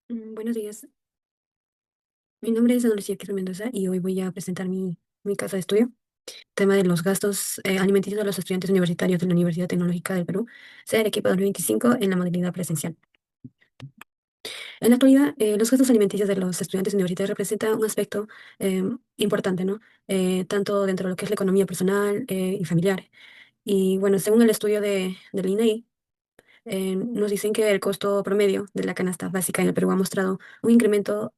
Buenos días, mi nombre es Ana Lucía Quirós Mendoza y hoy voy a presentar mi caso de estudio, tema de los gastos alimenticios de los estudiantes universitarios de la Universidad Tecnológica del Perú, sede Arequipa 2025 en la modalidad presencial. En la actualidad, los gastos alimenticios de los estudiantes universitarios representan un aspecto eh, importante, ¿no? Tanto dentro de lo que es la economía personal y familiar. Y bueno, según el estudio del INEI, nos dicen que el costo promedio de la canasta básica en el Perú ha mostrado un incremento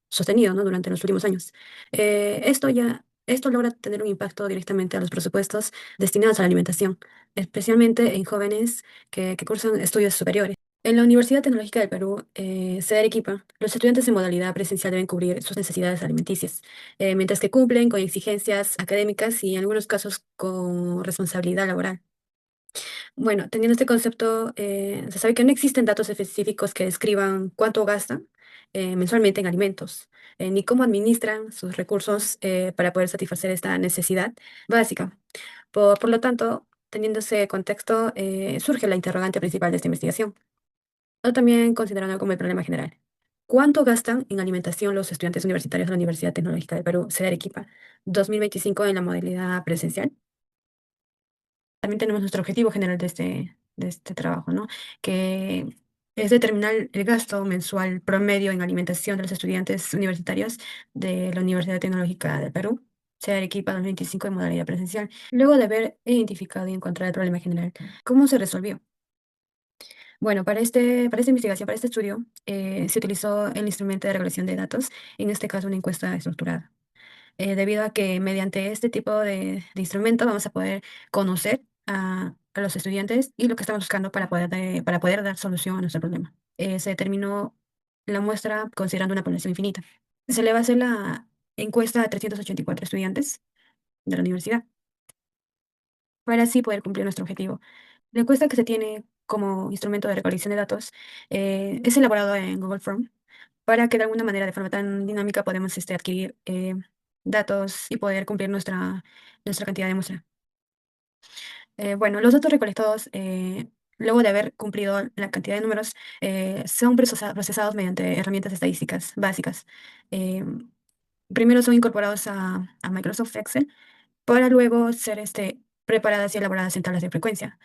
sostenido, ¿no? Durante los últimos años. Esto logra tener un impacto directamente a los presupuestos destinados a la alimentación, especialmente en jóvenes que cursan estudios superiores. En la Universidad Tecnológica del Perú, sede Arequipa, los estudiantes en modalidad presencial deben cubrir sus necesidades alimenticias, mientras que cumplen con exigencias académicas y en algunos casos con responsabilidad laboral. Bueno, teniendo este concepto, se sabe que no existen datos específicos que describan cuánto gastan mensualmente en alimentos, ni cómo administran sus recursos para poder satisfacer esta necesidad básica. Por lo tanto, teniendo ese contexto, surge la interrogante principal de esta investigación, o también considerando como el problema general. ¿Cuánto gastan en alimentación los estudiantes universitarios de la Universidad Tecnológica del Perú, sede Arequipa, 2025 en la modalidad presencial? También tenemos nuestro objetivo general de este trabajo, ¿no? Que es determinar el gasto mensual promedio en alimentación de los estudiantes universitarios de la Universidad Tecnológica del Perú, sea Arequipa 2025 en modalidad presencial. Luego de haber identificado y encontrado el problema general, ¿cómo se resolvió? Bueno, para esta investigación, para este estudio, se utilizó el instrumento de regulación de datos, en este caso una encuesta estructurada, debido a que mediante este tipo de instrumento vamos a poder conocer a los estudiantes y lo que estamos buscando para poder dar solución a nuestro problema. Se determinó la muestra considerando una población infinita. Se le va a hacer la encuesta a 384 estudiantes de la universidad para así poder cumplir nuestro objetivo. La encuesta que se tiene como instrumento de recolección de datos es elaborado en Google Form para que de alguna manera, de forma tan dinámica, podamos adquirir datos y poder cumplir nuestra cantidad de muestra. Bueno, los datos recolectados, luego de haber cumplido la cantidad de números, son procesados mediante herramientas estadísticas básicas. Eh, Primero son incorporados a Microsoft Excel para luego ser preparadas y elaboradas en tablas de frecuencia.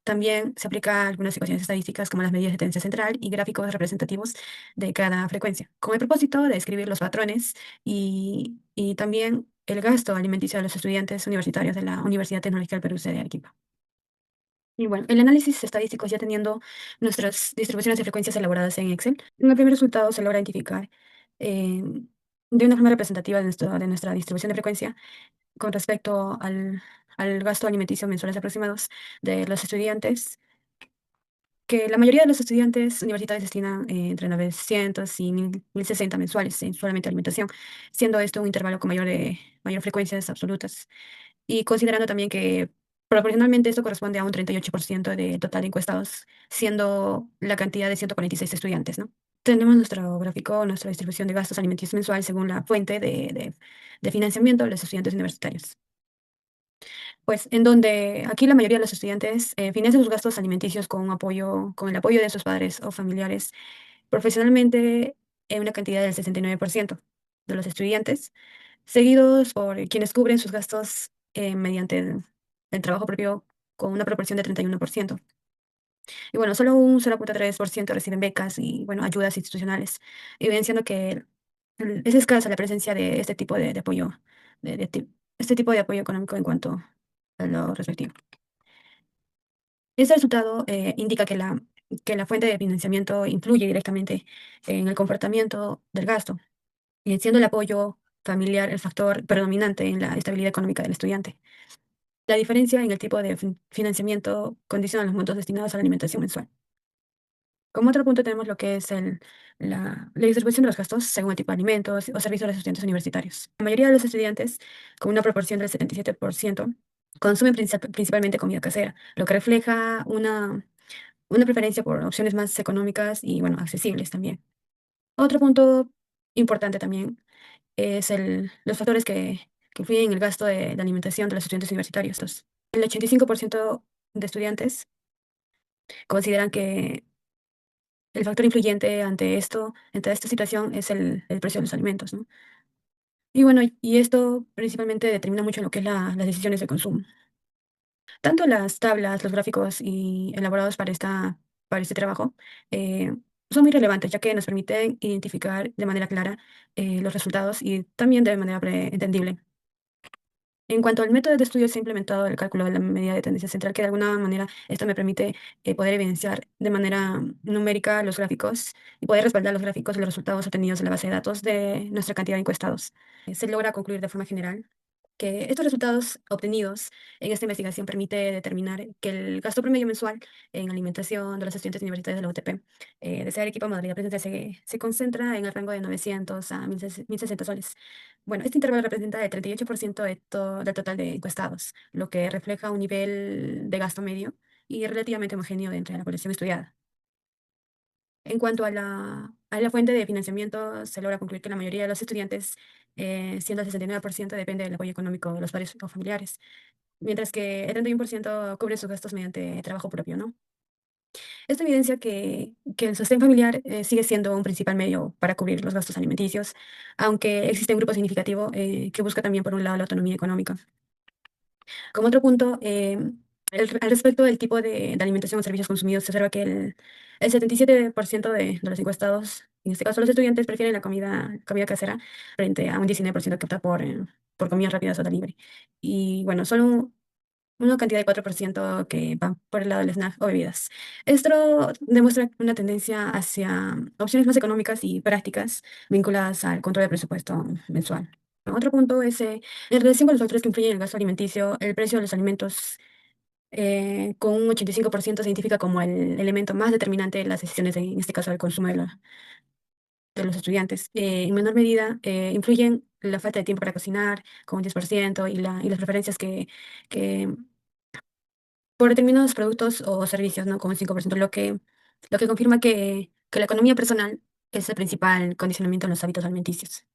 También se aplica algunas ecuaciones estadísticas como las medidas de tendencia central y gráficos representativos de cada frecuencia, con el propósito de describir los patrones y también el gasto alimenticio de los estudiantes universitarios de la Universidad Tecnológica del Perú, sede de Arequipa. Y bueno, el análisis estadístico, ya teniendo nuestras distribuciones de frecuencias elaboradas en Excel, en el primer resultado se logra identificar eh, de una forma representativa de nuestra distribución de frecuencia con respecto al gasto alimenticio mensuales aproximados de los estudiantes, que la mayoría de los estudiantes universitarios destinan entre 900 y 1060 mensuales en solamente alimentación, siendo esto un intervalo con mayor frecuencias absolutas. Y considerando también que proporcionalmente esto corresponde a un 38% del total de encuestados, siendo la cantidad de 146 estudiantes, ¿no? Tenemos nuestro gráfico, nuestra distribución de gastos alimenticios mensual según la fuente de financiamiento de los estudiantes universitarios. Pues en donde aquí la mayoría de los estudiantes financian sus gastos alimenticios con el apoyo de sus padres o familiares profesionalmente en una cantidad del 69% de los estudiantes, seguidos por quienes cubren sus gastos mediante el trabajo propio con una proporción de 31%. Y bueno, solo un 0,3% reciben becas y bueno, ayudas institucionales, evidenciando que es escasa la presencia de este tipo de apoyo, este tipo de apoyo económico en cuanto a lo respectivo. Este resultado indica que la fuente de financiamiento influye directamente en el comportamiento del gasto, siendo el apoyo familiar el factor predominante en la estabilidad económica del estudiante. La diferencia en el tipo de financiamiento condiciona los montos destinados a la alimentación mensual. Como otro punto tenemos lo que es la distribución de los gastos según el tipo de alimentos o servicios de los estudiantes universitarios. La mayoría de los estudiantes, con una proporción del 77%, consumen principalmente comida casera, lo que refleja una preferencia por opciones más económicas y, bueno, accesibles también. Otro punto importante también es los factores que influyen en el gasto de alimentación de los estudiantes universitarios. El 85% de estudiantes consideran que el factor influyente ante esta situación, es el precio de los alimentos, ¿no? Y bueno, y esto principalmente determina mucho lo que es las decisiones de consumo. Tanto las tablas, los gráficos y elaborados para este trabajo eh, son muy relevantes, ya que nos permiten identificar de manera clara los resultados y también de manera entendible. En cuanto al método de estudio, se ha implementado el cálculo de la medida de tendencia central, que de alguna manera esto me permite poder evidenciar de manera numérica los gráficos y poder respaldar los gráficos y los resultados obtenidos de la base de datos de nuestra cantidad de encuestados. Se logra concluir de forma general que estos resultados obtenidos en esta investigación permite determinar que el gasto promedio mensual en alimentación de los estudiantes universitarios de la UTP de ser equipo modalidad presencial se concentra en el rango de 900 a 1060 soles. Bueno, este intervalo representa el 38% del total de encuestados, lo que refleja un nivel de gasto medio y relativamente homogéneo entre la población estudiada. En cuanto a a la fuente de financiamiento, se logra concluir que la mayoría de los estudiantes, siendo el 69%, depende del apoyo económico de los padres o familiares, mientras que el 31% cubre sus gastos mediante trabajo propio, ¿no? Esto evidencia que el sostén familiar sigue siendo un principal medio para cubrir los gastos alimenticios, aunque existe un grupo significativo que busca también, por un lado, la autonomía económica. Como otro punto, al respecto del tipo de alimentación o servicios consumidos, se observa que el 77% de los encuestados, en este caso los estudiantes, prefieren la comida casera frente a un 19% que opta por comidas rápidas o delivery. Y bueno, solo una cantidad de 4% que van por el lado del snack o bebidas. Esto demuestra una tendencia hacia opciones más económicas y prácticas vinculadas al control del presupuesto mensual. Otro punto es, en relación con los factores que influyen en el gasto alimenticio, el precio de los alimentos, con un 85% se identifica como el elemento más determinante de las decisiones, en este caso, del consumo de los estudiantes. En menor medida, influyen la falta de tiempo para cocinar, con un 10%, y las preferencias que por determinados productos o servicios, ¿no? Con un 5%, lo que confirma que la economía personal es el principal condicionamiento en los hábitos alimenticios.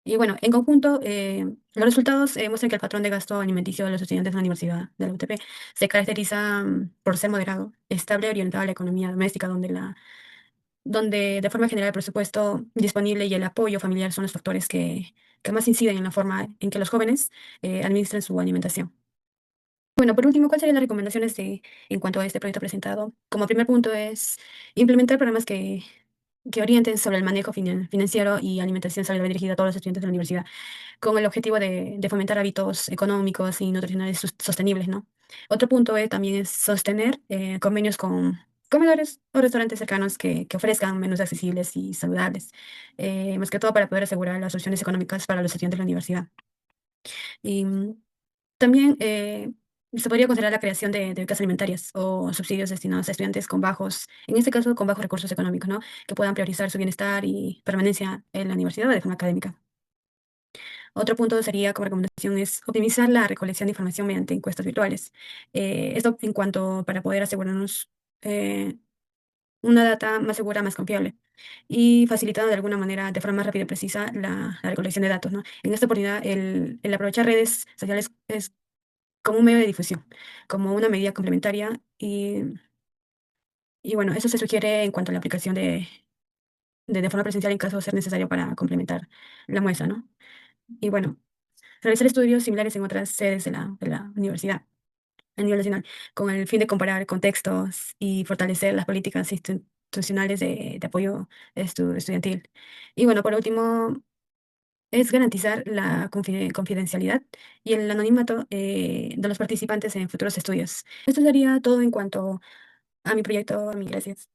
Y bueno, en conjunto, los resultados muestran que el patrón de gasto alimenticio de los estudiantes de la Universidad de la UTP se caracteriza por ser moderado, estable y orientado a la economía doméstica, donde de forma general el presupuesto disponible y el apoyo familiar son los factores que más inciden en la forma en que los jóvenes administran su alimentación. Bueno, por último, ¿cuáles serían las recomendaciones en cuanto a este proyecto presentado? Como primer punto es implementar programas que orienten sobre el manejo financiero y alimentación saludable dirigida a todos los estudiantes de la universidad, con el objetivo de fomentar hábitos económicos y nutricionales sostenibles, ¿no? Otro punto también es sostener convenios con comedores o restaurantes cercanos que ofrezcan menús accesibles y saludables, más que todo para poder asegurar las opciones económicas para los estudiantes de la universidad. Y también se podría considerar la creación de becas alimentarias o subsidios destinados a estudiantes con bajos, en este caso con bajos recursos económicos, ¿no? Que puedan priorizar su bienestar y permanencia en la universidad de forma académica. Otro punto sería, como recomendación, es optimizar la recolección de información mediante encuestas virtuales. Esto en cuanto para poder asegurarnos eh, una data más segura, más confiable y facilitando de alguna manera, de forma más rápida y precisa, la recolección de datos, ¿no? En esta oportunidad, el aprovechar redes sociales es como un medio de difusión, como una medida complementaria y bueno, eso se sugiere en cuanto a la aplicación de forma presencial en caso de ser necesario para complementar la muestra, ¿no? Y bueno, realizar estudios similares en otras sedes de la universidad a nivel nacional, con el fin de comparar contextos y fortalecer las políticas institucionales de apoyo estudiantil. Y bueno, por último, es garantizar la confidencialidad y el anonimato de los participantes en futuros estudios. Esto sería todo en cuanto a mi proyecto. A mí, gracias.